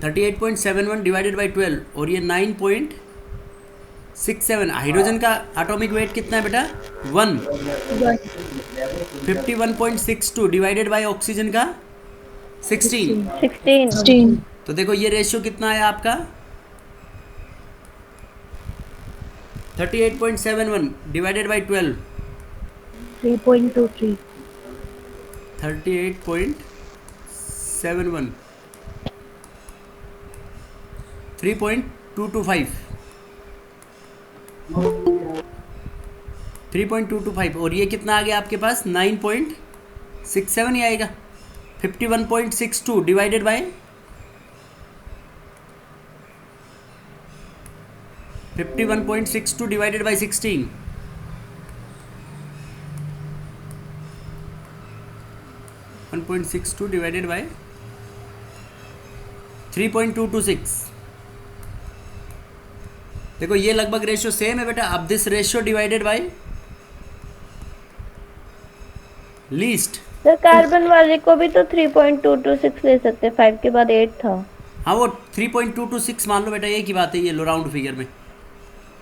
38.71 divided by 12 और ये 9.67। Hydrogen का एटॉमिक वेट कितना है बेटा? 1। 51.62 डिवाइडेड बाई ऑक्सीजन का 16। 16। तो देखो ये रेशियो कितना आया आपका? 38.71 डिवाइडेड बाई 12 3.23। 38.71 3.225 3.225 और ये कितना आ गया आपके पास? 9.67 ही आएगा। 51.62 divided by 51.62 divided by 16। 1.62 divided by 3.226। देखो ये लगभग रेशियो सेम है बेटा। अब this ratio divided by least. Sir carbon वाले को भी तो 3.226 ले सकते हैं, 5 के बाद 8 था। हाँ वो 3.226 मान लो बेटा, ये की बात है, ये लो राउंड फिगर में।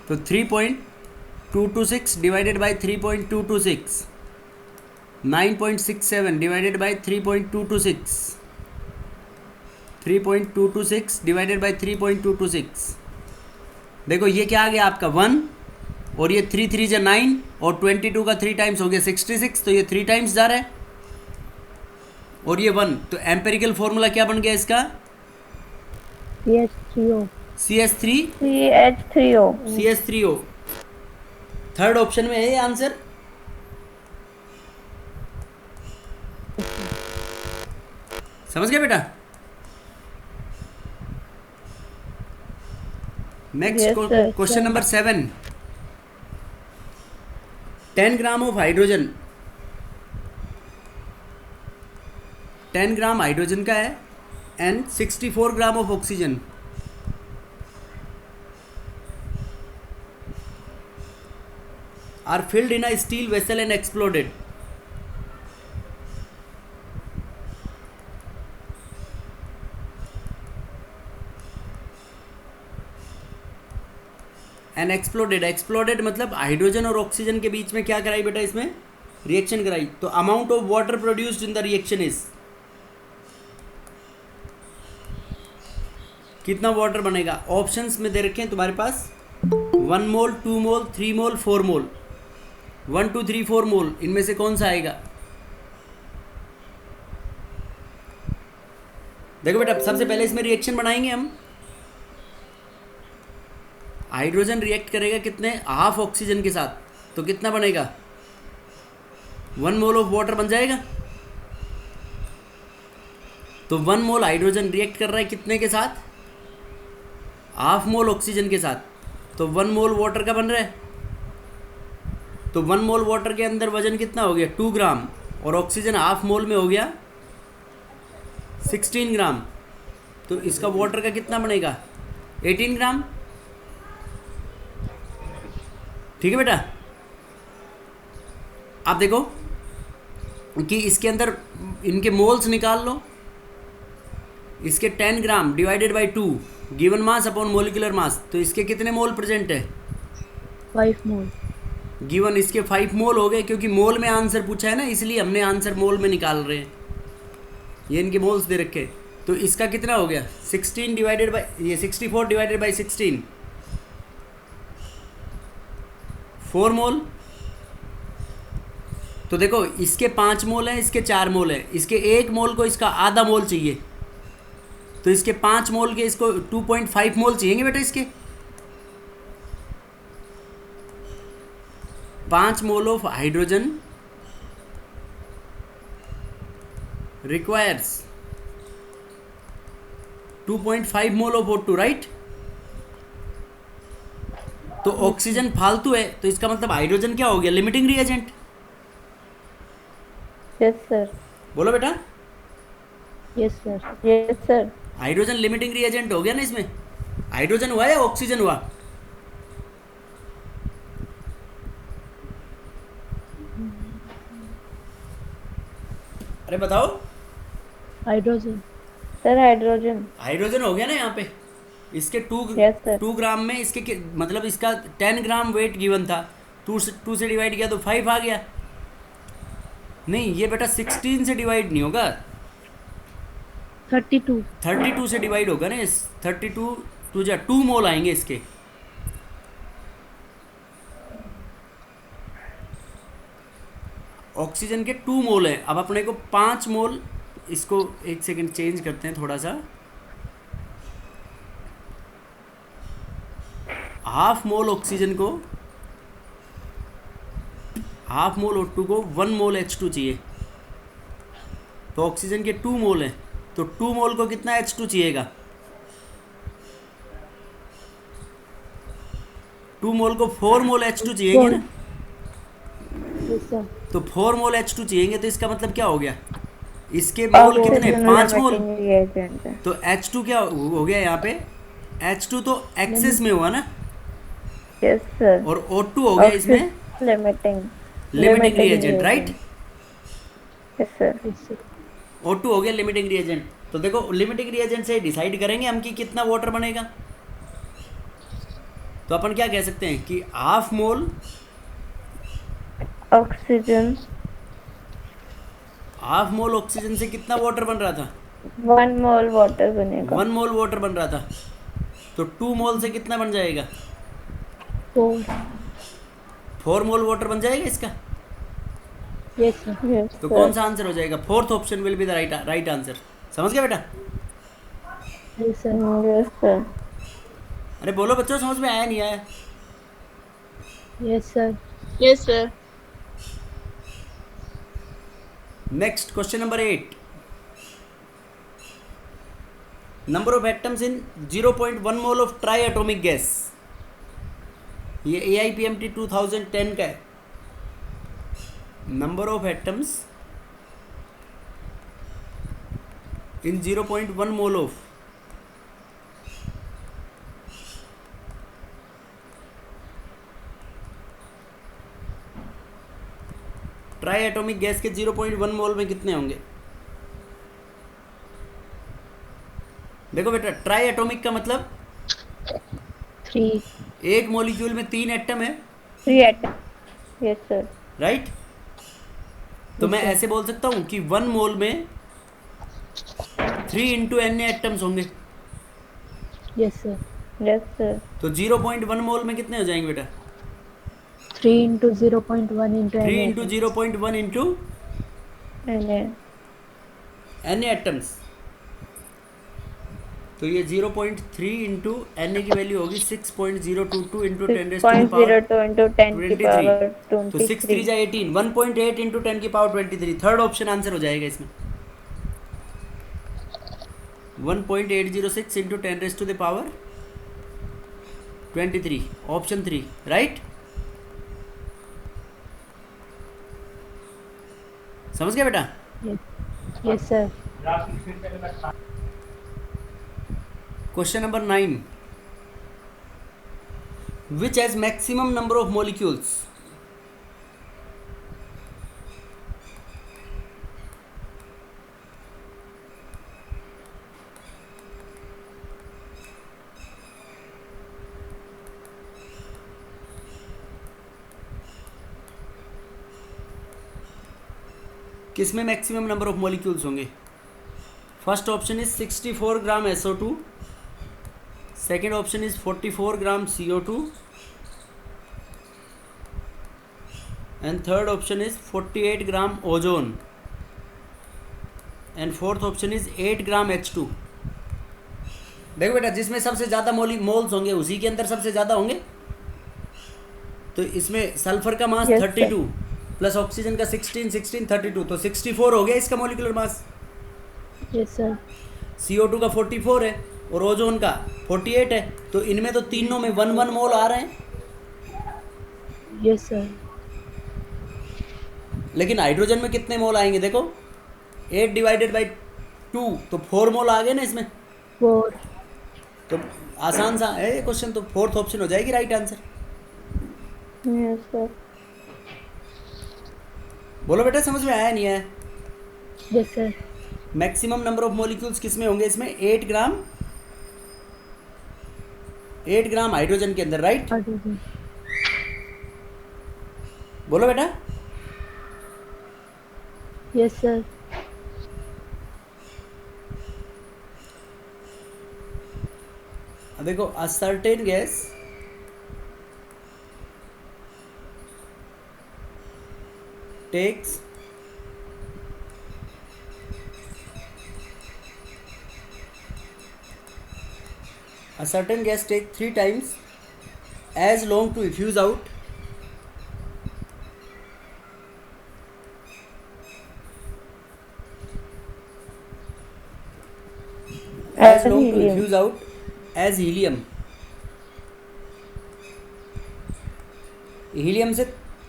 तो 3.226 divided by 3.226 9.67 divided by 3.226 3.226 divided by 3.226। देखो ये क्या आ गया आपका 1 और ये 3 3 जा 9 और 22 का 3 टाइम्स हो गया 66। तो ये 3 टाइम्स जा रहा है और ये 1। तो एम्पेरिकल फॉर्मूला क्या बन गया इसका? CH3O। CH3O। थर्ड ऑप्शन में है ये आंसर। समझ गए बेटा? Next question number 7। 10 gram of hydrogen, 10 gram hydrogen का है and 64 gram of oxygen. Are filled in a steel vessel and exploded. And exploded मतलब हाइड्रोजन और ऑक्सीजन के बीच में क्या कराई बेटा? इसमें रिएक्शन कराई। तो amount of water produced in the reaction is, कितना वाटर बनेगा? ऑप्शंस में दे रखे हैं तुम्हारे पास 1 मोल, 2 मोल, 3 मोल, 4 मोल। 1 2 3 4 मोल, इनमें से कौन सा आएगा? देखो बेटा सबसे पहले इसमें रिएक्शन बनाएंगे हम। हाइड्रोजन रिएक्ट करेगा कितने? हाफ ऑक्सीजन के साथ, तो कितना बनेगा? 1 मोल ऑफ वाटर बन जाएगा। तो 1 मोल हाइड्रोजन रिएक्ट कर रहा है कितने के साथ? हाफ मोल ऑक्सीजन के साथ। तो 1 मोल वाटर का बन रहा है। तो 1 मोल वाटर के अंदर वजन कितना हो गया? 2 ग्राम। और ऑक्सीजन हाफ मोल में हो गया 16 ग्राम। तो इसका वाटर का कितना बनेगा? 18 ग्राम। ठीक है बेटा? आप देखो कि इसके अंदर इनके मोल्स निकाल लो। इसके 10 gram divided by 2 given mass upon molecular mass. तो इसके कितने मोल प्रेजेंट है? 5 मोल। गिवन इसके 5 मोल हो गए, क्योंकि मोल में आंसर पूछा है ना, इसलिए हमने आंसर मोल में निकाल रहे हैं। ये इनके मोल्स दे रखे। तो इसका कितना हो गया? 16 डिवाइडेड बाई, ये 64 डिवाइडेड बाई 16, 4 मोल। तो देखो इसके 5 मोल हैं, इसके 4 मोल हैं। इसके 1 मोल को इसका आधा मोल चाहिए, तो इसके 5 मोल के इसको 2.5 मोल चाहिए बेटा। इसके 5 mole of hydrogen requires 2.5 mole of O2, right? तो ऑक्सीजन फालतू है, तो इसका मतलब हाइड्रोजन क्या हो गया? Limiting reagent. Yes sir. बोलो बेटा। Yes sir. Yes sir. Hydrogen limiting reagent हो गया ना इसमें। हाइड्रोजन हुआ या ऑक्सीजन हुआ? अरे बताओ। हाइड्रोजन। Sir hydrogen. हाइड्रोजन हो गया ना यहाँ पे। इसके Yes, sir. 2 ग्राम में इसके मतलब इसका 10 ग्राम वेट गिवन था, 2 से डिवाइड किया तो 5 आ गया। नहीं ये बेटा 16 से डिवाइड नहीं होगा, 32. 32 से डिवाइड होगा ना। 32 टू जा 2 मोल आएंगे इसके। ऑक्सीजन के 2 मोल हैं। अब अपने को 5 मोल, इसको एक सेकंड चेंज करते हैं थोड़ा सा। हाफ मोल ऑक्सीजन को, हाफ मोल O2 को 1 मोल H2 चाहिए। तो ऑक्सीजन के 2 मोल हैं, तो 2 मोल को कितना H2 चाहिएगा? 2 मोल को 4 मोल H2 चाहिएगा ना। Yes, sir. तो 4 मोल H2 चाहिएंगे, तो इसका मतलब क्या हो गया? इसके मोल कितने? 5 मोल। रिएजेंट है। तो H2 क्या हो गया यहाँ पे? H2 तो एक्सेस में हुआ ना, यस सर। और O2 हो गया इसमें limiting limiting reagent, right? Yes sir. Yes, sir. O2 हो गया लिमिटिंग रिएजेंट। तो देखो लिमिटिंग रिएजेंट से डिसाइड करेंगे हम कि कितना वाटर बनेगा। तो अपन क्या कह सकते हैं कि half mole oxygen, half mole oxygen से कितना वाटर बन रहा था? 1 मोल वाटर बनेगा। 1 मोल वाटर बन रहा था। तो 2 मोल से कितना बन जाएगा? 4. 4 मोल वाटर बन जाएगा इसका। Yes, sir. यस तो कौन सा आंसर हो जाएगा? Fourth option will be the right answer. समझ गया बेटा? Yes, sir. Yes sir. अरे बोलो बच्चों, समझ में आया नहीं आया? Yes, sir. Yes sir. Next question number 8। Number of atoms in 0.1 mole of try atomic gas. ये AIPMT 2010 का है। Number of atoms in 0.1 mole of try atomic gas के 0.1 मोल में कितने होंगे? देखो बेटा, ट्राई एटॉमिक का मतलब 3. एक मॉलिक्यूल में 3 एटम है, 3 एटम। Yes sir. राइट? तो मैं ऐसे बोल सकता हूँ कि 1 मोल में 3 इंटू एन एटम्स होंगे। Yes, sir. Yes sir. तो 0.1 मोल में कितने हो जाएंगे बेटा? 3 into 0.1 into 3 n into atoms. 0.1 into N atoms. तो ये 0.3 इंटू एन की वैल्यू होगी 6.022 into 10 raise to the power 6.02 into 10 की 23। पावर तो 6 3 जा 18, 1.8 इंटू 10 की पावर 23। थर्ड ऑप्शन आंसर हो जाएगा इसमें। 1.806 into 10 raise to the power 23, option 3, right? समझ गया बेटा? Yes. Yes, sir. Question number 9। Which has maximum number of molecules? किसमें मैक्सिमम नंबर ऑफ मॉलिक्यूल्स होंगे? First option is 64 gram SO2, second option is 44 gram CO2, and third option is 48 gram ozone, and fourth option is 8 gram H2। देखो बेटा, जिसमें सबसे ज़्यादा moles होंगे उसी के अंदर सबसे ज़्यादा होंगे। तो इसमें सल्फर का मास Yes, 32 प्लस ऑक्सीजन का 16 16 32, तो 64 हो गया इसका molecular mass. Yes, sir. CO2 का 44 है और ओजोन का 48 है। तो इनमें तो तीनों में 1 मोल आ रहे हैं। Yes, sir. लेकिन हाइड्रोजन में कितने मोल आएंगे? देखो 8 डिवाइडेड बाई 2, तो 4 मोल आ गए ना इसमें। 4. तो आसान सा है ये क्वेश्चन, तो फोर्थ ऑप्शन हो जाएगी राइट आंसर। Yes sir. बोलो बेटा, समझ में आया नहीं आया? Yes, sir. Maximum number of molecules किस में होंगे इसमें? 8 ग्राम हाइड्रोजन के अंदर, राइट? हाइड्रोजन। बोलो बेटा। Yes sir. अब देखो, a certain gas takes a certain gas take 3 times as long to diffuse out as long to helium. diffuse out as helium. Helium से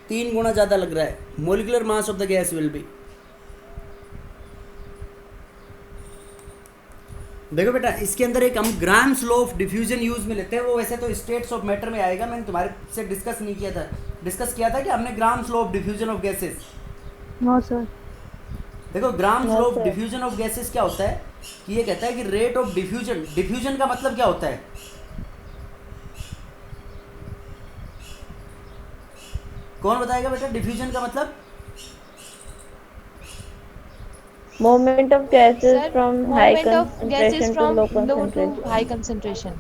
3 गुना ज़्यादा लग रहा है। Molecular mass of the gas will B, देखो बेटा, इसके अंदर एक हम grams law of diffusion use में लेते हैं। वो वैसे तो स्टेट्स ऑफ मैटर में आएगा, मैंने तुम्हारे से डिस्कस नहीं किया था। डिस्कस किया था कि हमने Graham's law of diffusion of gases. No sir. देखो, Graham's No, law of sir. Diffusion of gases क्या होता है कि ये कहता है कि रेट ऑफ डिफ्यूजन, डिफ्यूजन का मतलब क्या होता है? कौन बताएगा बेटा डिफ्यूजन का मतलब? Movement of gases Sir, from high movement of gases concentration to from low low to concentration. high concentration.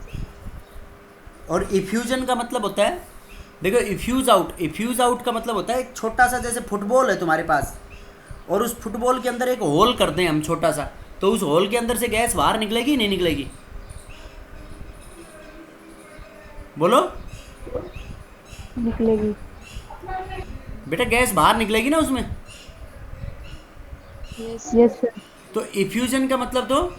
और इफ्यूजन का मतलब होता है, देखो, इफ्यूज आउट, इफ्यूज आउट का मतलब होता है एक छोटा सा, जैसे फुटबॉल है तुम्हारे पास और उस फुटबॉल के अंदर एक होल कर दें हम छोटा सा, तो उस होल के अंदर से गैस बाहर निकलेगी नहीं निकलेगी? बोलो निकलेगी। बेटा, गैस बाहर निकलेगी ना उसमें। Yes. Yes sir. तो इफ्यूजन का मतलब तो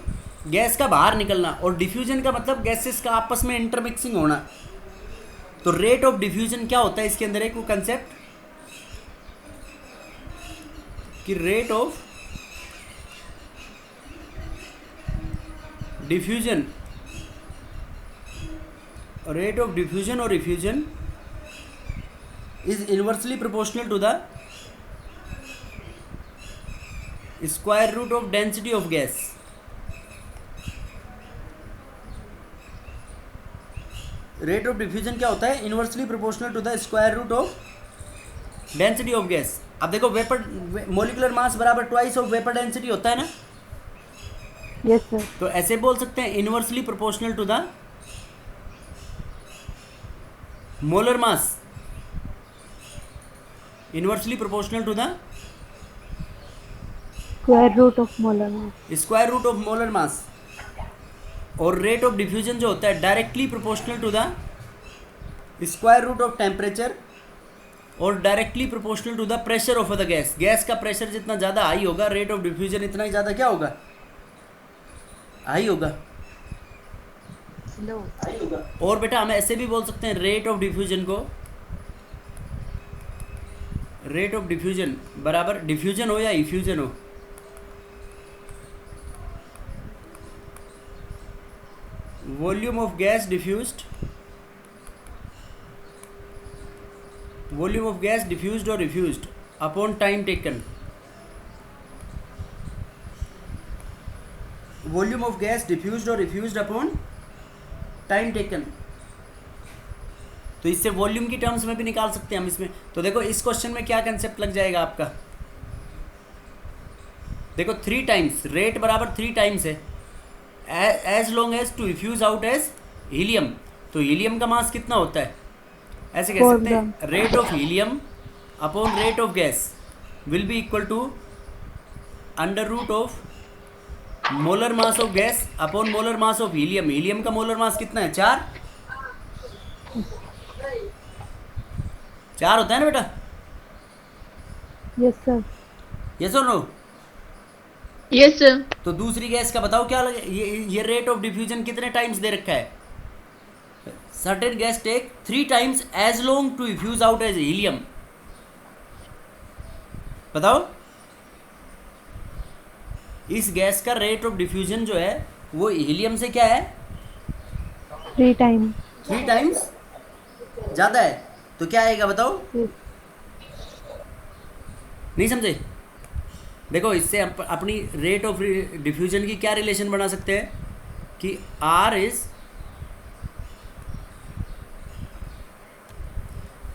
गैस का बाहर निकलना, और डिफ्यूजन का मतलब गैसेस का आपस में इंटरमिक्सिंग होना। तो रेट ऑफ डिफ्यूजन क्या होता है इसके अंदर? एक वो कंसेप्ट कि rate of diffusion, rate of diffusion और effusion is inversely proportional to the square root of density of gas. Rate of diffusion क्या होता है? Inversely proportional to the square root of density of gas. अब देखो, vapour molecular mass बराबर twice of vapour density होता है ना, yes sir. तो ऐसे बोल सकते हैं inversely proportional to the molar mass, inversely proportional to the square root of molar mass. Square root of molar mass. और रेट ऑफ डिफ्यूजन जो होता है directly proportional to the square root of temperature और directly proportional to the pressure of the gas. Gas का pressure जितना ज़्यादा high होगा, rate of diffusion इतना ही ज़्यादा क्या होगा? हाई होगा। Low. और बेटा, हम ऐसे भी बोल सकते हैं रेट ऑफ डिफ्यूजन को, रेट ऑफ डिफ्यूजन बराबर डिफ्यूजन हो या इफ्यूजन हो, volume of gas diffused, volume of gas diffused or effused upon time taken, volume of gas diffused or effused upon time taken. तो इससे वॉल्यूम की terms में भी निकाल सकते हैं हम इसमें। तो देखो, इस क्वेश्चन में क्या कंसेप्ट लग जाएगा आपका? देखो, 3 टाइम्स, रेट बराबर 3 टाइम्स है as long as to effuse out as helium. तो हीलियम का मास कितना होता है? ऐसे कह 4 सकते हैं rate of helium upon rate of gas will be equal to under root of molar mass of gas upon molar mass of helium. Helium का मोलर मास कितना है? 4 होता है ना बेटा? Yes sir. यस और नो? Yes sir. तो दूसरी गैस का बताओ क्या लगे? ये रेट ऑफ डिफ्यूजन कितने टाइम्स दे रखा है? Certain gas take 3 times as long to effuse out as helium. बताओ, इस गैस का रेट ऑफ डिफ्यूजन जो है वो हीलियम से क्या है? 3 टाइम। 3 टाइम्स ज़्यादा है। तो क्या आएगा बताओ? नहीं समझे? देखो इससे अपनी रेट ऑफ डिफ्यूजन की क्या रिलेशन बना सकते हैं कि R इज,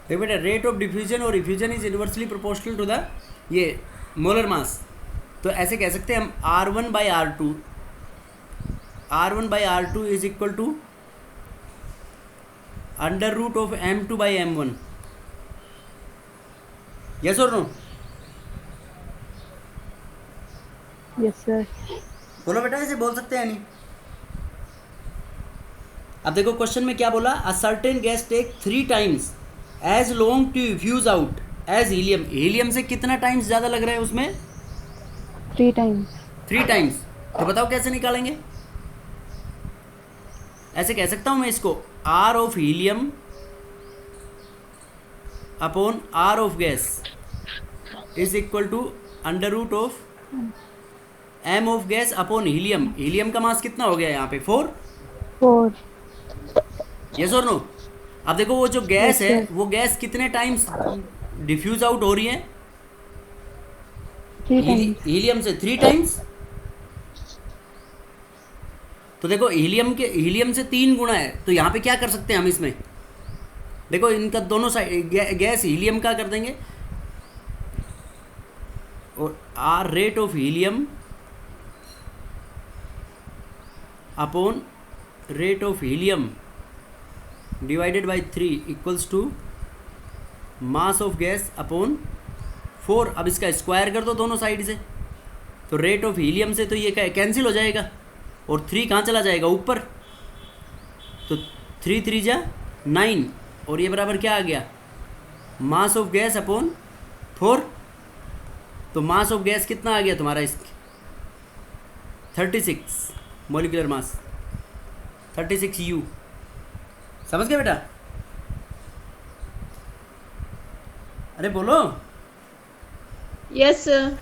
देखो बेटा रेट ऑफ डिफ्यूजन और effusion is inversely proportional to the ये मोलर मास। तो ऐसे कह सकते हैं हम R1 by R2, R1 by R2 is equal to under root of M2 by M1। Yes और नो? Yes sir. बोलो बेटा, ऐसे बोल सकते हैं नहीं? अब देखो क्वेश्चन में क्या बोला, a certain gas take 3 times as long to fuse out as helium. Helium से कितना टाइम्स ज़्यादा लग रहा है उसमें? 3 टाइम्स। 3 टाइम्स। तो बताओ कैसे निकालेंगे? ऐसे कह सकता हूँ मैं इसको, R of helium upon R of gas is equal to under root of M of gas upon helium. Helium का मास कितना हो गया यहाँ पे? 4। 4। यस और नो? अब देखो वो जो गैस Yes, है sir. वो गैस कितने टाइम्स डिफ्यूज आउट हो रही है? 3 टाइम्स। हीलियम से 3 टाइम्स। तो देखो हीलियम से 3 गुना है, तो यहाँ पे क्या कर सकते हैं हम इसमें? देखो इनका दोनों साइड गैस हीलियम का कर देंगे और R rate of helium upon rate of helium divided by 3 equals to mass of gas upon 4। अब इसका स्क्वायर कर दो दोनों साइड से, तो रेट ऑफ हीलियम से तो ये कैंसिल हो जाएगा और 3 कहाँ चला जाएगा? ऊपर। तो 3 3 जा 9 और ये बराबर क्या आ गया? मास ऑफ गैस अपॉन 4। तो मास ऑफ गैस कितना आ गया तुम्हारा? इस 36 मॉलिक्यूलर मास, 36 U। समझ गए बेटा? अरे बोलो। Yes sir.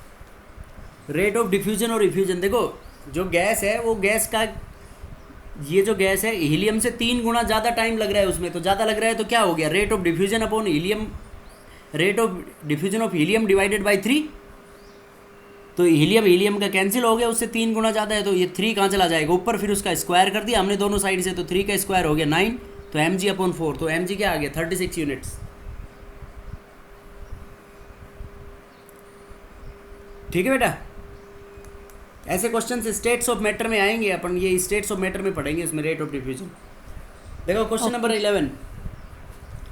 Rate of diffusion और रिफ्यूजन, देखो जो गैस है वो गैस का, ये जो गैस है हीलियम से 3 गुना ज़्यादा टाइम लग रहा है उसमें, तो ज़्यादा लग रहा है तो क्या हो गया? Rate of diffusion upon helium, rate of diffusion of helium divided by 3। तो हीलियम का कैंसिल हो गया, उससे 3 गुना ज़्यादा है, तो ये 3 कहाँ चला जाएगा? ऊपर। फिर उसका स्क्वायर कर दिया हमने दोनों साइड से, तो 3 का स्क्वायर हो गया 9, तो mg अपॉन 4। तो mg क्या आ गया? 36 यूनिट्स। ठीक है बेटा? ऐसे क्वेश्चन स्टेट्स ऑफ मैटर में आएंगे अपन, ये स्टेट्स ऑफ मैटर में पढ़ेंगे इसमें रेट ऑफ डिफ्यूजन। देखो question number 11,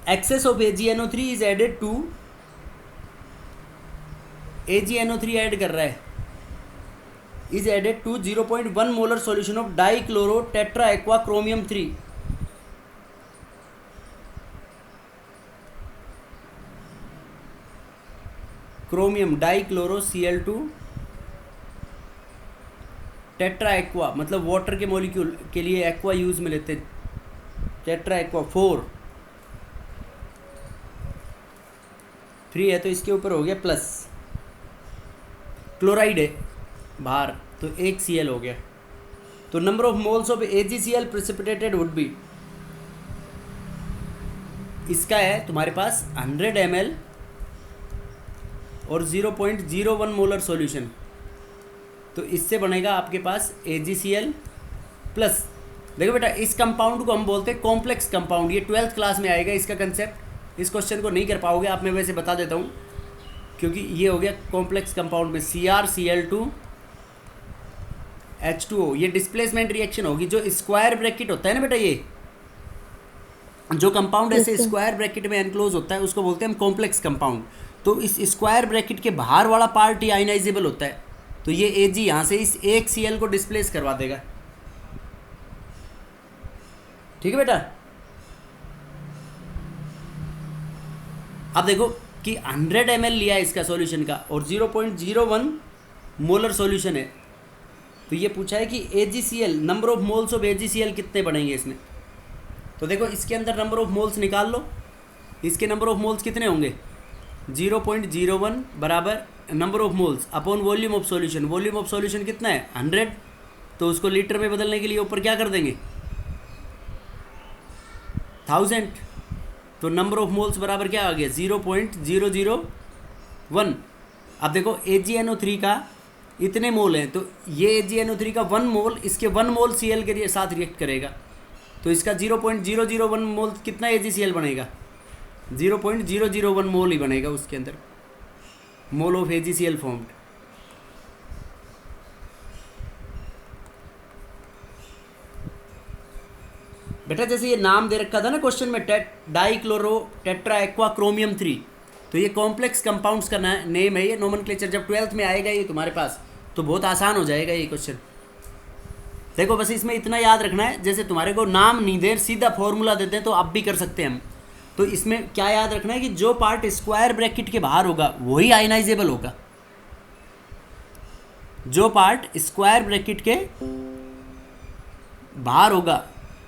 excess of AgNO3 is added to, AgNO3 add कर रहा है, is added to 0.1 molar solution of dichloro tetra aqua chromium 3। Chromium dichloro Cl2 tetra aqua, मतलब water के molecule के लिए एक्वा यूज में लेते हैं, टेट्रा एक्वा 4 3 है, तो इसके ऊपर हो गया प्लस, क्लोराइड है बाहर, तो 1 Cl हो गया। तो number of moles of AgCl precipitated would be, इसका है तुम्हारे पास 100 ml और 0.01 मोलर सॉल्यूशन, तो इससे बनेगा आपके पास AgCl प्लस। देखो बेटा इस कंपाउंड को हम बोलते हैं कॉम्प्लेक्स कंपाउंड, ये 12th क्लास में आएगा इसका कंसेप्ट। इस क्वेश्चन को नहीं कर पाओगे आप, मैं वैसे बता देता हूँ, क्योंकि ये हो गया कॉम्प्लेक्स कंपाउंड में CrCl2 H2O, ये डिस्प्लेसमेंट रिएक्शन होगी। जो स्क्वायर ब्रैकेट होता है ना बेटा, ये जो कंपाउंड ऐसे स्क्वायर ब्रैकेट में एनक्लोज होता है उसको बोलते हैं हम कॉम्प्लेक्स कंपाउंड। तो इस स्क्वायर ब्रैकेट के बाहर वाला पार्ट ही आयनाइजेबल होता है, तो ये Ag यहाँ से इस 1 Cl को डिस्प्लेस करवा देगा। ठीक है बेटा? अब देखो कि 100 ml लिया है इसका सॉल्यूशन का और 0.01 मोलर सॉल्यूशन है, तो ये पूछा है कि AgCl, number of moles of AgCl कितने बनेंगे इसमें। तो देखो इसके अंदर नंबर ऑफ मोल्स निकाल लो, इसके नंबर ऑफ मोल्स कितने होंगे? 0.01 बराबर number of moles upon volume of solution. Volume of solution कितना है? 100, तो उसको लीटर में बदलने के लिए ऊपर क्या कर देंगे? 1000। तो नंबर ऑफ मोल्स बराबर क्या आ गया? 0.001 अब देखो AgNO3 का इतने मोल हैं, तो ये AgNO3 का 1 मोल इसके 1 मोल Cl के साथ रिएक्ट करेगा, तो इसका 0.001 मोल कितना AgCl बनेगा? 0.001 मोल ही बनेगा उसके अंदर, मोल ऑफ AgCl फॉर्म्ड। बेटा जैसे ये नाम दे रखा था ना क्वेश्चन में, डाइक्लोरो टेट्रा एक्वा क्रोमियम 3, तो ये कॉम्प्लेक्स कंपाउंड्स का नेम है, ये नोमेनक्लेचर जब 12th में आएगा ये तुम्हारे पास तो बहुत आसान हो जाएगा ये क्वेश्चन। देखो बस इसमें इतना याद रखना है, जैसे तुम्हारे को नाम नहीं दे सीधा फॉर्मूला देते हैं तो अब भी कर सकते हैं हम, तो इसमें क्या याद रखना है कि जो पार्ट स्क्वायर ब्रैकेट के बाहर होगा वही आयनाइजेबल होगा, जो पार्ट स्क्वायर ब्रैकेट के बाहर होगा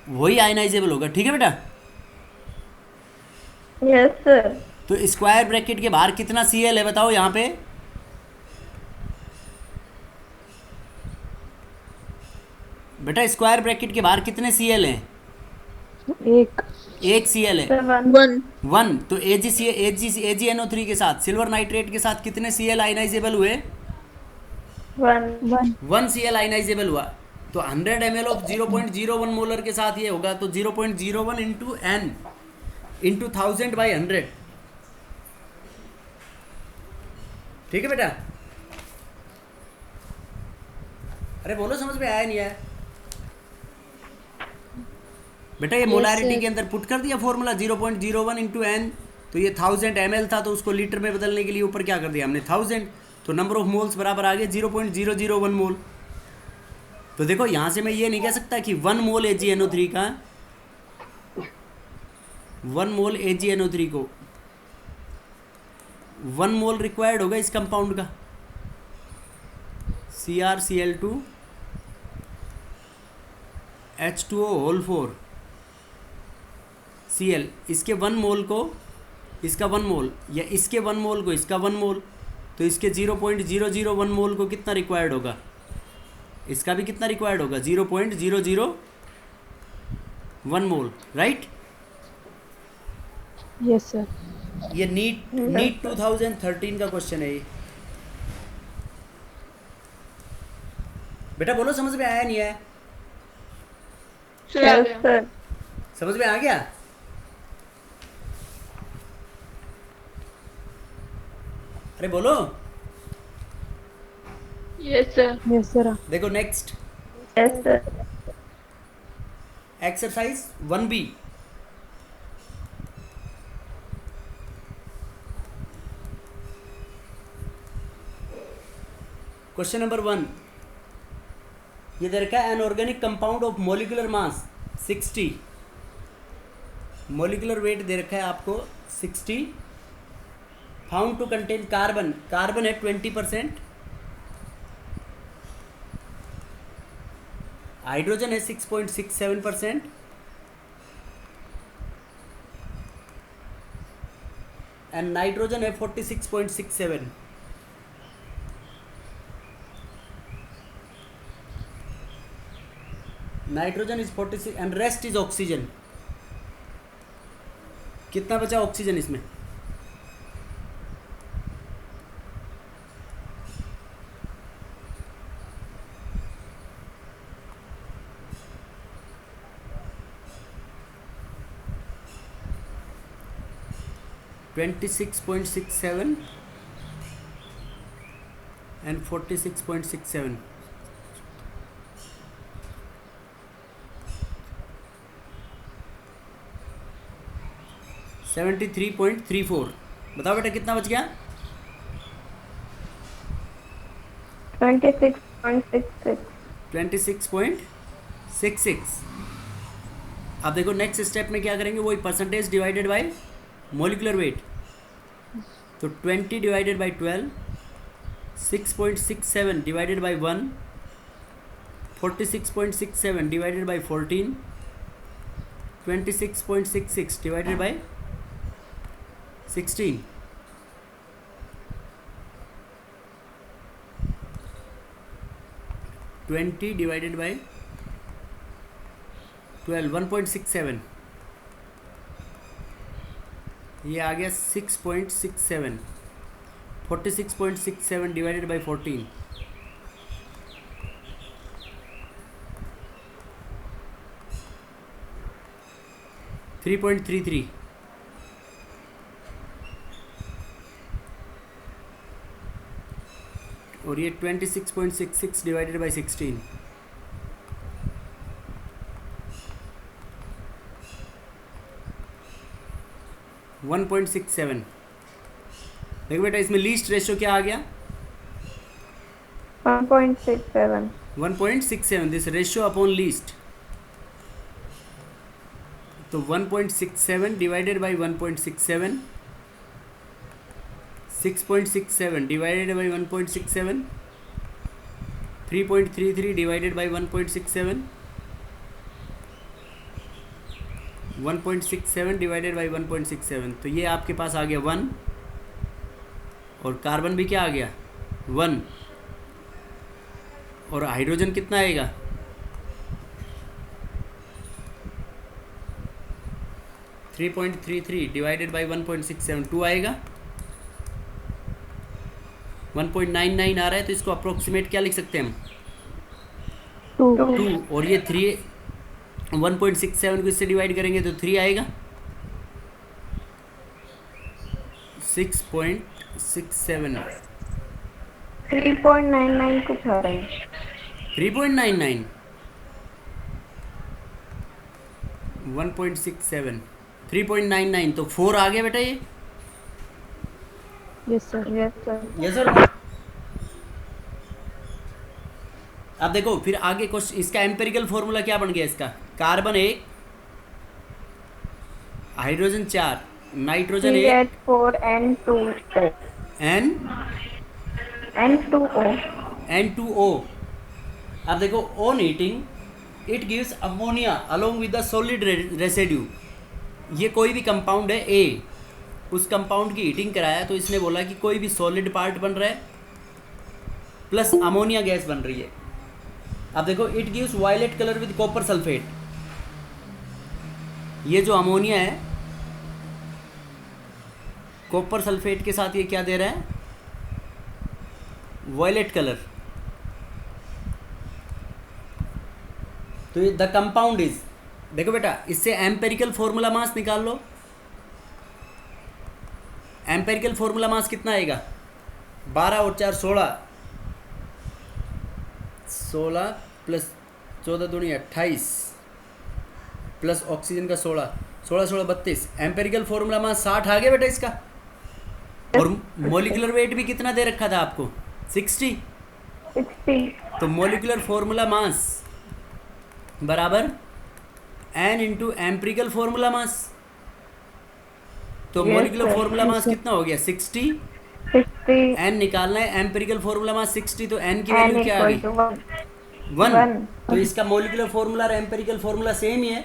वही आयनाइजेबल होगा। ठीक है बेटा? Yes sir. तो स्क्वायर ब्रैकेट के बाहर कितना Cl है बताओ यहाँ पे? बेटा स्क्वायर ब्रैकेट के बाहर कितने Cl हैं? एक Cl है, 1। तो AgNO3 के साथ सिल्वर नाइट्रेट के साथ कितने Cl आयनाइजेबल हुए? 1 Cl आयनाइजेबल हुआ, तो 100 ml ऑफ 0.01 मोलर के साथ ये होगा, तो 0.01 इंटू N इंटू 1000/100। ठीक है बेटा? अरे बोलो समझ में आया नहीं आया? बेटा ये मोलारिटी के अंदर पुट कर दिया फॉर्मूला 0.01 इंटू N, तो ये 1000 ml था तो उसको लीटर में बदलने के लिए ऊपर क्या कर दिया हमने 1000, तो नंबर ऑफ मोल्स बराबर आ गए 0.001 मोल। तो देखो यहाँ से मैं ये नहीं कह सकता कि 1 मोल AgNO3 का 1 मोल AgNO3 को 1 मोल रिक्वायर्ड होगा इस कंपाउंड का CrCl2 H2O होल 4 Cl, इसके 1 मोल को इसका 1 मोल या इसके 1 मोल को इसका 1 मोल, तो इसके 0.001 मोल को कितना रिक्वायर्ड होगा? इसका भी कितना रिक्वायर्ड होगा? 0.001 मोल, राइट? Yes sir. ये नीट 2013 का क्वेश्चन है ये। बेटा बोलो समझ में आया नहीं आया? Yes sir. समझ में आ गया? अरे बोलो। Yes sir. Yes sir. देखो next yes sir. Exercise 1B। Question number 1, ये दे रखा है an organic compound of molecular mass 60, molecular weight दे रखा है आपको 60, found to contain carbon, carbon है 20%, हाइड्रोजन है 6.67%, एंड नाइट्रोजन है 46.67। Nitrogen is 46 and rest is oxygen. कितना बचा ऑक्सीजन इसमें? $26.67 and 46.67। $73.34। बताओ बेटा कितना बच गया? 26.66। 26.66। अब देखो नेक्स्ट स्टेप में क्या करेंगे, वही percentage divided by molecular weight, तो 20 divided by 12, 6.67 divided by 1, 46.67 divided by 14, 26.66 divided by 16, 20 divided by 12, 1.67, ये आ गया 6.67, 46.67 divided by 14. 3.33. और ये 26.66 डिवाइडेड बाई 16. 1.67. देखो बेटा इसमें लीस्ट रेशियो क्या आ गया? 1.67. 1.67. This ratio upon least. तो 1.67 divided by 1.67. 6.67 divided by 1.67. 3.33 divided by 1.67. 1.67 divided by 1.67. तो ये आपके पास आ गया 1. और कार्बन भी क्या आ गया? 1. और हाइड्रोजन कितना आएगा? 3.33 डिवाइडेड बाई 1.67. 2 आएगा. 1.99 आ रहा है, तो इसको अप्रोक्सीमेट क्या लिख सकते हैं हम? 2. और ये 3, 1.67 को इससे डिवाइड करेंगे तो 3 आएगा. 6.67. 3.99 कुछ आ रहा है. 3.99. 1.67. 3.99 तो 4 आ गया बेटा ये. Yes sir. Yes sir. Yes sir. अब देखो फिर आगे क्वेश्चन, इसका एम्पेरिकल फॉर्मूला क्या बन गया इसका? Carbon 1, hydrogen 4, nitrogen 1, 4 N2 N2O. N2O. अब देखो on heating it gives ammonia along with the solid residue. ये कोई भी कंपाउंड है ए, उस कंपाउंड की हीटिंग कराया तो इसने बोला कि कोई भी सॉलिड पार्ट बन रहा है प्लस अमोनिया गैस बन रही है. अब देखो it gives violet colour with copper sulphate. ये जो अमोनिया है कॉपर सल्फेट के साथ ये क्या दे रहा है? Violet colour. तो ये द कंपाउंड इज, देखो बेटा इससे एम्पेरिकल फॉर्मूला मास निकाल लो. एम्पेरिकल फॉर्मूला मास कितना आएगा? 12 और 4 16. 16 प्लस 14 दूनी 28 प्लस ऑक्सीजन का 16, 16 16 32. एम्पेरिकल फॉर्मूला मास 60 आ गया बेटा इसका. और मोलिकुलर वेट भी कितना दे रखा था आपको? 60. तो मोलिकुलर फॉर्मूला मास बराबर n into empirical formula mass. तो मोलिकुलर फॉर्मूला मास कितना हो गया? 60. n निकालना है, एम्पेरिकल फॉर्मूला मास 60, तो n की वैल्यू क्या आ गई? 1. तो इसका मोलिकुलर फॉर्मूला और एम्पेरिकल फॉर्मूला सेम ही है.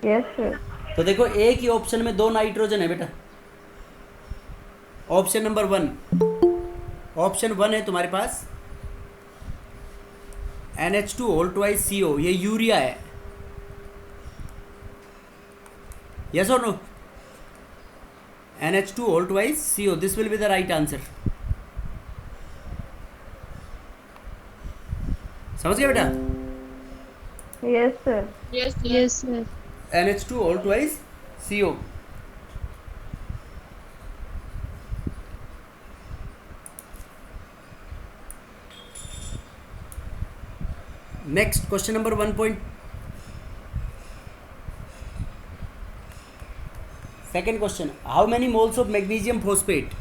Yes sir. तो देखो एक ही ऑप्शन में 2 नाइट्रोजन है बेटा. ऑप्शन नंबर 1, ऑप्शन 1 है तुम्हारे पास NH2 होल ट्वाइस CO. ये यूरिया है. यस और no? NH2 whole twice CO. This will be the right answer. समझ गए बेटा? Yes sir. Yes, sir. NH2 whole twice CO. Next question number 1. Second question, how many moles of magnesium phosphate?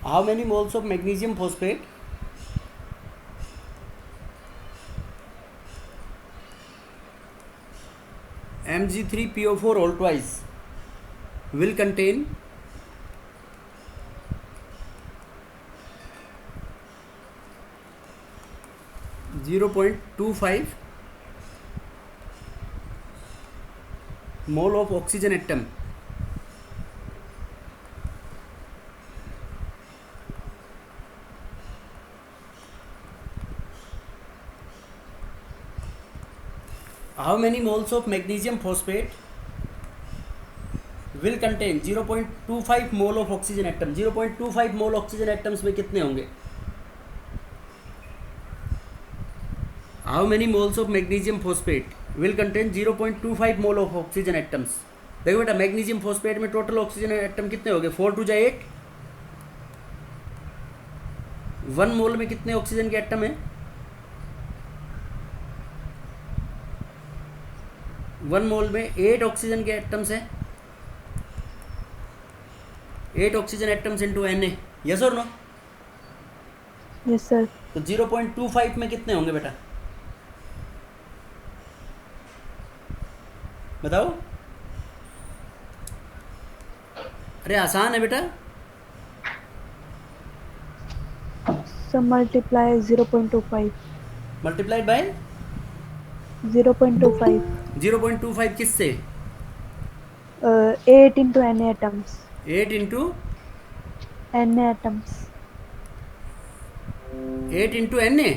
How many moles of magnesium phosphate Mg3PO4 whole twice will contain 0.25 mole of oxygen atom. How many moles of magnesium phosphate will contain 0.25 mole of oxygen atom? 0.25 mole oxygen atoms में कितने होंगे? How many moles of magnesium phosphate will contain 0.25 mole of oxygen atoms? देखो बेटा, magnesium phosphate में total oxygen atom कितने हो गए? 4 2 जा 8। 1 मोल में कितने ऑक्सीजन के एटम है? 1 मोल में 8 ऑक्सीजन के एटम्स हैं। 8 oxygen atoms into Na, yes और नो? Yes sir. तो 0.25 में कितने होंगे बेटा, बताओ? अरे आसान है बेटा। Sir multiply 0.25। Multiplied by 0.25। 0.25 किससे? 8 into Na atoms। 8 into Na atoms। 8 into Na।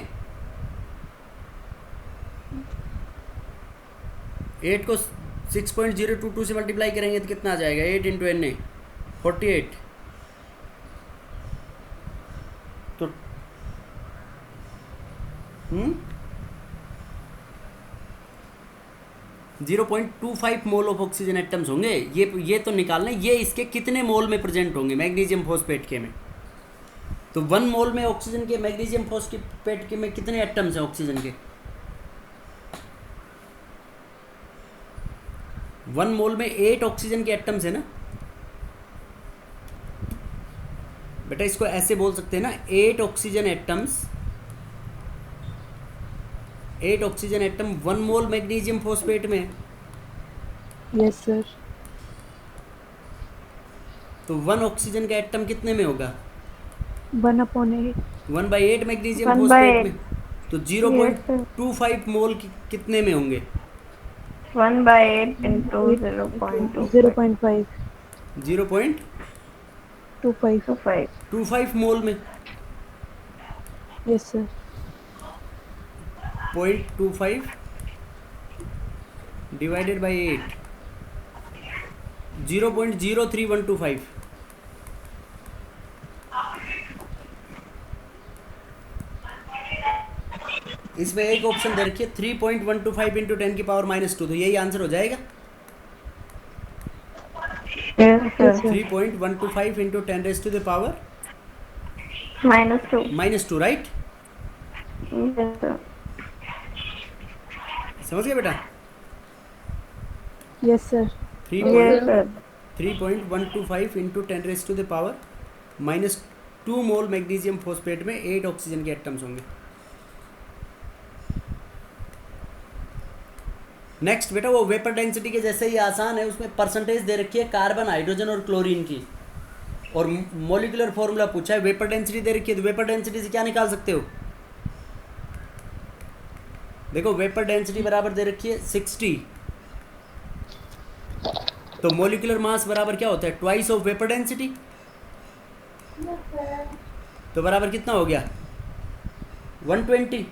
8 को 6.022 से मल्टीप्लाई करेंगे तो कितना आ जाएगा? 8 इंटू Na 48। तो 0.25 मोल ऑफ ऑक्सीजन एटम्स होंगे। ये तो निकालना, ये इसके कितने मोल में प्रेजेंट होंगे मैग्नीशियम फॉस्फेट के में? तो 1 मोल में ऑक्सीजन के, मैग्नीशियम फॉस्फेट के में कितने एटम्स हैं ऑक्सीजन के? 1 मोल में 8 ऑक्सीजन के एटम्स है ना बेटा। इसको ऐसे बोल सकते हैं ना, 8 ऑक्सीजन एटम्स, 8 ऑक्सीजन एटम 1 मोल मैग्नीशियम फॉस्फेट में। Yes sir. तो 1 ऑक्सीजन का एटम कितने में होगा? 1/8। 1/8 मैग्नीशियम 1/8 फॉस्फेट में। तो Yes, 0.25 मोल कितने में होंगे? 1/8 into 0.25. 0.5। 0.25 25. मोल में। Yes sir. 0.25 divided by 8, 0.03125। इसमें एक ऑप्शन दे रखिए 3.125 इंटू 10 की पावर -2, तो यही आंसर हो जाएगा। Yes, sir. 3.125 into 10 raise to the power -2. -2, right? Yes, sir. समझ गए बेटा? Yes sir. Yes, sir. 3.125 into 10 raise to the power -2 mole magnesium phosphate में 8 ऑक्सीजन के एटम्स होंगे। नेक्स्ट बेटा, वो वेपर डेंसिटी के जैसे ही आसान है, उसमें परसेंटेज दे रखी है कार्बन, हाइड्रोजन और क्लोरीन की, और मॉलिक्यूलर फॉर्मूला पूछा है। वेपर डेंसिटी दे रखी है, तो वेपर डेंसिटी से क्या निकाल सकते हो? देखो, वेपर डेंसिटी बराबर दे रखी है 60, तो मॉलिक्यूलर मास बराबर क्या होता है? Twice of vapour density. तो बराबर कितना हो गया? 120।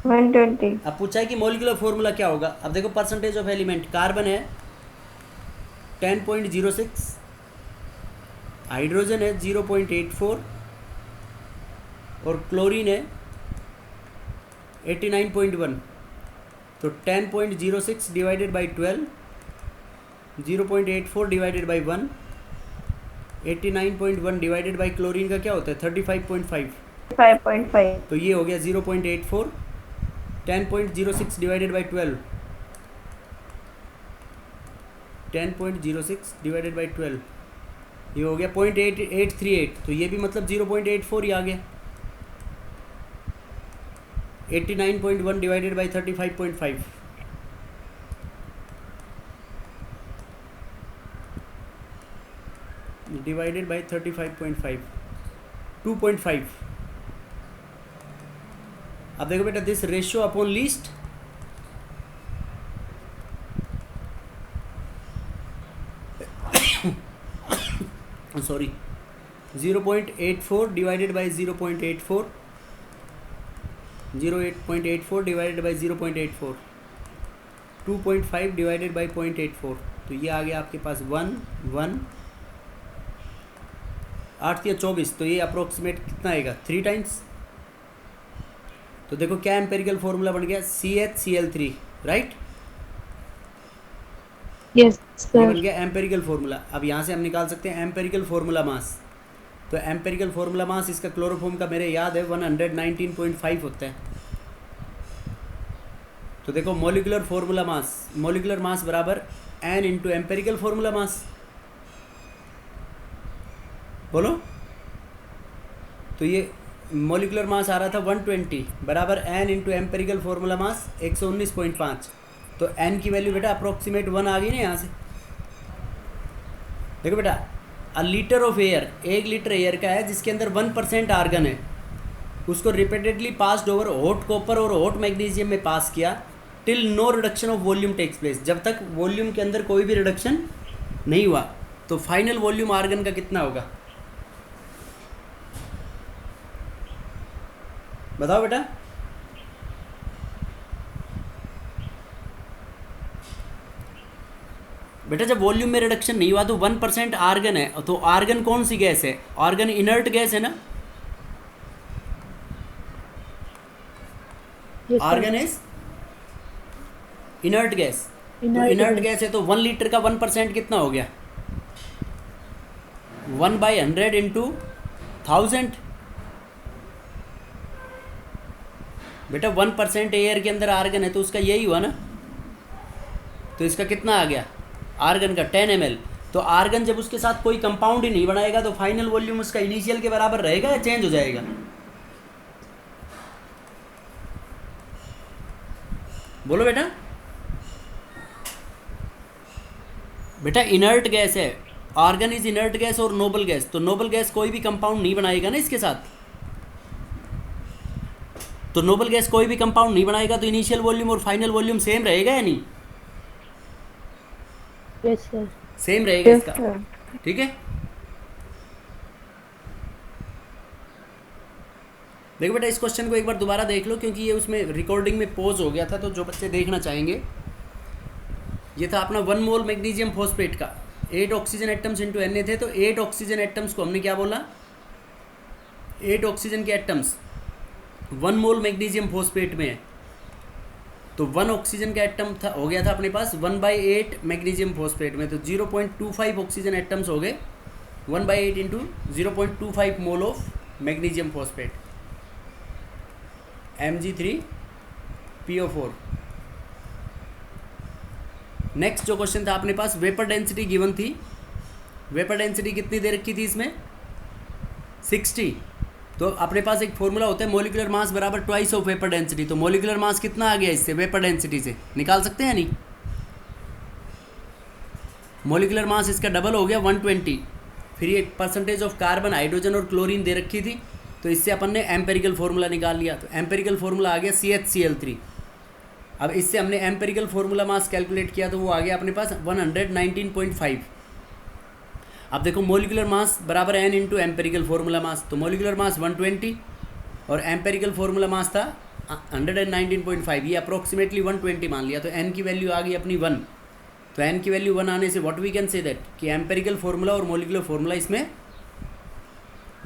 120. अब पूछा है कि मॉलिक्यूलर फॉर्मूला क्या होगा। अब देखो, परसेंटेज ऑफ एलिमेंट, कार्बन है 10.06, हाइड्रोजन है 0.84 और क्लोरीन है 89.1। तो 10.06 divided by 12, 0.84 divided by 1, 89.1 divided by chlorine का क्या होता है? 35.5। 5.5. तो ये हो गया 0.84, 10.06 डिवाइडेड बाई 12, 10.06 डिवाइडेड बाई 12, ये हो गया 0.8838। तो ये भी मतलब 0.84 ही आ गया। 89.1 डिवाइडेड बाई 35.5, डिवाइडेड बाई 35.5, 2.5। अब देखो बेटा, this ratio upon least, sorry, 0.84 divided by 0.84, 0.84 divided by 0.84, 2.5 divided by 0.84, तो ये आ गया आपके पास 1 1 8 या 24, तो ये अप्रोक्सीमेट कितना आएगा 3 टाइम्स। तो देखो क्या एम्पेरिकल फॉर्मूला बन गया, CHCl3, राइट। यस ये बन सर। गया एम्पेरिकल फॉर्मूला। अब यहाँ से हम निकाल सकते हैं एम्पेरिकल फॉर्मूला मास। तो एम्पेरिकल फॉर्मूला मास इसका क्लोरोफॉर्म का मेरे याद है 119.5 होता है। तो देखो molecular formula mass, molecular mass बराबर n into empirical formula mass, बोलो। तो ये मॉलिक्यूलर मास आ रहा था 120 बराबर n into empirical formula mass 119.5। तो n की वैल्यू बेटा अप्रोक्सीमेट 1 आ गई ना यहाँ से। देखो बेटा, a litre of air, 1 litre air का है जिसके अंदर 1% आर्गन है, उसको repeatedly passed over hot copper और हॉट मैग्नीशियम में पास किया till no reduction of volume takes place, जब तक वॉल्यूम के अंदर कोई भी रिडक्शन नहीं हुआ। तो फाइनल वॉल्यूम आर्गन का कितना होगा, बताओ बेटा। बेटा जब वॉल्यूम में रिडक्शन नहीं हुआ तो 1% आर्गन है, तो आर्गन कौन सी गैस है, आर्गन इनर्ट गैस है ना, yes argon is inert gas. तो Inert इनर्ट gas। गैस है तो 1 लीटर का 1% कितना हो गया, 1/100 इंटू 1000। बेटा 1% एयर के अंदर आर्गन है तो उसका यही हुआ ना, तो इसका कितना आ गया आर्गन का 10 ml। तो आर्गन जब उसके साथ कोई कंपाउंड ही नहीं बनाएगा तो फाइनल वॉल्यूम उसका इनिशियल के बराबर रहेगा या चेंज हो जाएगा, बोलो बेटा। बेटा इनर्ट गैस है, आर्गन इज इनर्ट गैस और नोबल गैस, तो नोबल गैस कोई भी कंपाउंड नहीं बनाएगा ना इसके साथ, तो नोबल गैस कोई भी कंपाउंड नहीं बनाएगा तो इनिशियल वॉल्यूम और फाइनल वॉल्यूम सेम रहेगा या नहीं, यस सर। सेम रहेगा यस इसका, सर। ठीक है। देखो बेटा इस क्वेश्चन को एक बार दोबारा देख लो क्योंकि ये उसमें रिकॉर्डिंग में पॉज हो गया था, तो जो बच्चे देखना चाहेंगे, ये था अपना 1 मोल मैग्नीशियम फॉस्फेट का 8 ऑक्सीजन एटम्स इंटू Na थे, तो 8 ऑक्सीजन एटम्स को हमने क्या बोला, 8 ऑक्सीजन के एटम्स 1 मोल मैग्नीशियम फॉस्फेट में है, तो 1 ऑक्सीजन का एटम था हो गया था अपने पास 1/8 मैग्नीशियम फॉस्फेट में, तो 0.25 ऑक्सीजन एटम्स हो गए 1/8 into 0.25 mole of magnesium phosphate Mg3PO4। Next जो क्वेश्चन था अपने पास, वेपर डेंसिटी गिवन थी, वेपर डेंसिटी कितनी दे रखी थी इसमें 60। तो अपने पास एक फॉर्मूला होता है मॉलिक्यूलर मास बराबर ट्वाइस ऑफ वेपर डेंसिटी, तो मॉलिक्यूलर मास कितना आ गया इससे, वेपर डेंसिटी से निकाल सकते हैं नहीं, मॉलिक्यूलर मास इसका डबल हो गया 120। फिर ये परसेंटेज ऑफ कार्बन, हाइड्रोजन और क्लोरीन दे रखी थी, तो इससे अपन ने एम्पेरिकल फार्मूला निकाल लिया, तो एम्पेरिकल फार्मूला आ गया CHCl3। अब इससे हमने एम्पेरिकल फार्मूला मास कैलकुलेट किया तो वो आ गया अपने पास 119.5। अब देखो मॉलिक्यूलर मास बराबर n into empirical formula mass, तो मॉलिक्यूलर मास 120 और एम्पेरिकल फार्मूला मास था 119.5, ये अप्रोक्सीमेटली 120 मान लिया, तो n की वैल्यू आ गई अपनी 1। तो n की वैल्यू 1 आने से what we can say that कि एम्पेरिकल फार्मूला और मॉलिक्यूलर फार्मूला इसमें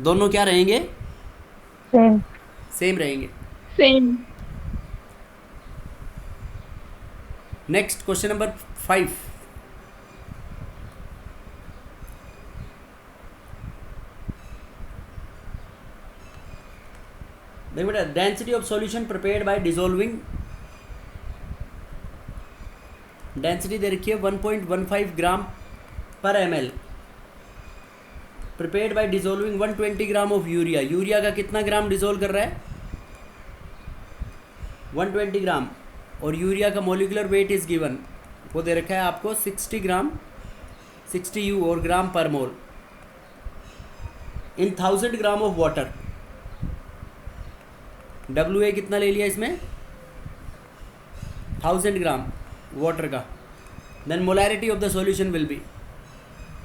दोनों क्या रहेंगे, सेम। सेम रहेंगे। सेम। Next question number 5। देखो बेटा, density of solution prepared by dissolving, density दे रखी है 1.15 gram per ml, prepared by dissolving 120 gram of urea. Urea का कितना ग्राम डिसॉल्व कर रहा है 120 ग्राम, और यूरिया का मॉलिक्यूलर वेट इज गिवन, वो दे रखा है आपको 60 ग्राम 60 U और ग्राम पर mole in 1000 gram of water. WA कितना ले लिया इसमें 1000 ग्राम वाटर का, then molarity of the solution will be,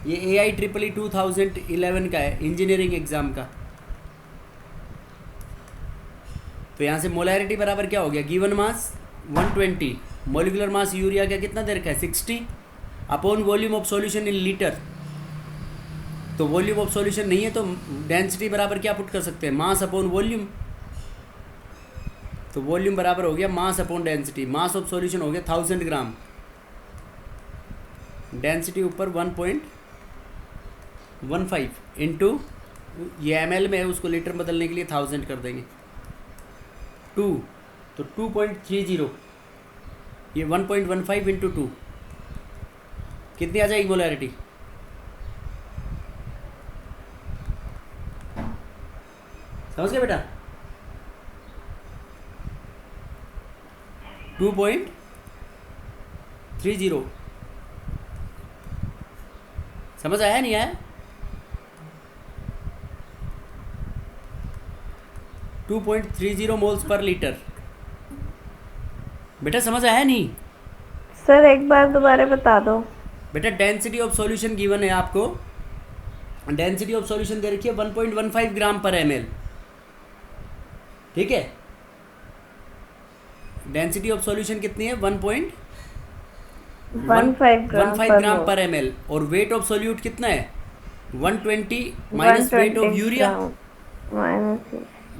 ये AIEEE 2011 का है इंजीनियरिंग एग्जाम का, तो यहाँ से मोलैरिटी बराबर क्या हो गया, गिवन मास 120 मोलिकुलर मास यूरिया का कितना दे रखा है 60 upon volume of solution in litre. तो वॉल्यूम ऑफ सॉल्यूशन नहीं है तो डेंसिटी बराबर क्या पुट कर सकते हैं मास अपॉन वॉल्यूम। तो वॉल्यूम बराबर हो गया mass upon density. Mass of solution हो गया 1000 ग्राम, डेंसिटी ऊपर 1.15 इंटू ये ml में है, उसको लीटर में बदलने के लिए 1000 कर देंगे 2, तो 2.30 ये 1.15 इंटू 2 कितनी आ जाएगी मोलैरिटी? समझ गए बेटा? 2.30 समझ आया नहीं आया? 2.30 मोल्स पर लीटर। बेटा समझ आया नहीं? सर एक बार दोबारा बता दो। बेटा डेंसिटी ऑफ सॉल्यूशन गिवन है आपको, डेंसिटी ऑफ सॉल्यूशन दे रखी है 1.15 ग्राम पर ml, ठीक है। डेंसिटी ऑफ सॉल्यूशन कितनी है 1.15 ग्राम पर ml और वेट ऑफ सॉल्यूट कितना है 120 minus weight of urea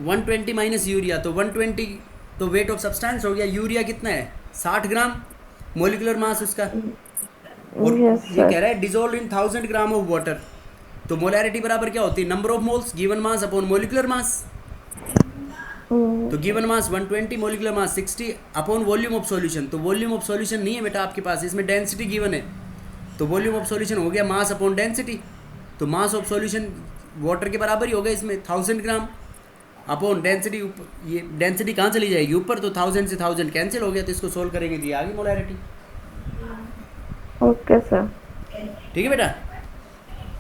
120 minus urea, तो 120 तो वेट ऑफ सब्सटेंस हो गया। यूरिया कितना है 60 ग्राम मोलिकुलर मास उसका, और ये कह रहा है dissolve in 1000 gram of water. तो मोलैरिटी बराबर क्या होती है number of moles given mass upon molecular mass. तो given mass 120 molecular mass 60 upon volume of solution. तो वॉल्यूम ऑफ सॉल्यूशन नहीं है बेटा आपके पास, इसमें डेंसिटी गिवन है, तो वॉल्यूम ऑफ सॉल्यूशन हो गया मास अपॉन डेंसिटी। तो मास ऑफ सॉल्यूशन वाटर के बराबर ही होगा इसमें 1000 ग्राम अपॉन डेंसिटी। ये डेंसिटी कहाँ चली जाएगी ऊपर, तो 1000 से 1000 कैंसिल हो गया, तो इसको सोल्व करेंगे तो आ गई मोलैरिटी। Okay sir. ठीक है बेटा?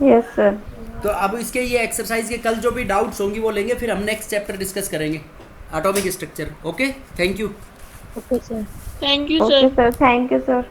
Yes sir. तो अब इसके ये एक्सरसाइज के कल जो भी डाउट्स होंगी वो लेंगे, फिर हम नेक्स्ट चैप्टर डिस्कस करेंगे atomic structure. Okay, thank you. Okay sir. Thank you okay sir. Sir, thank you sir.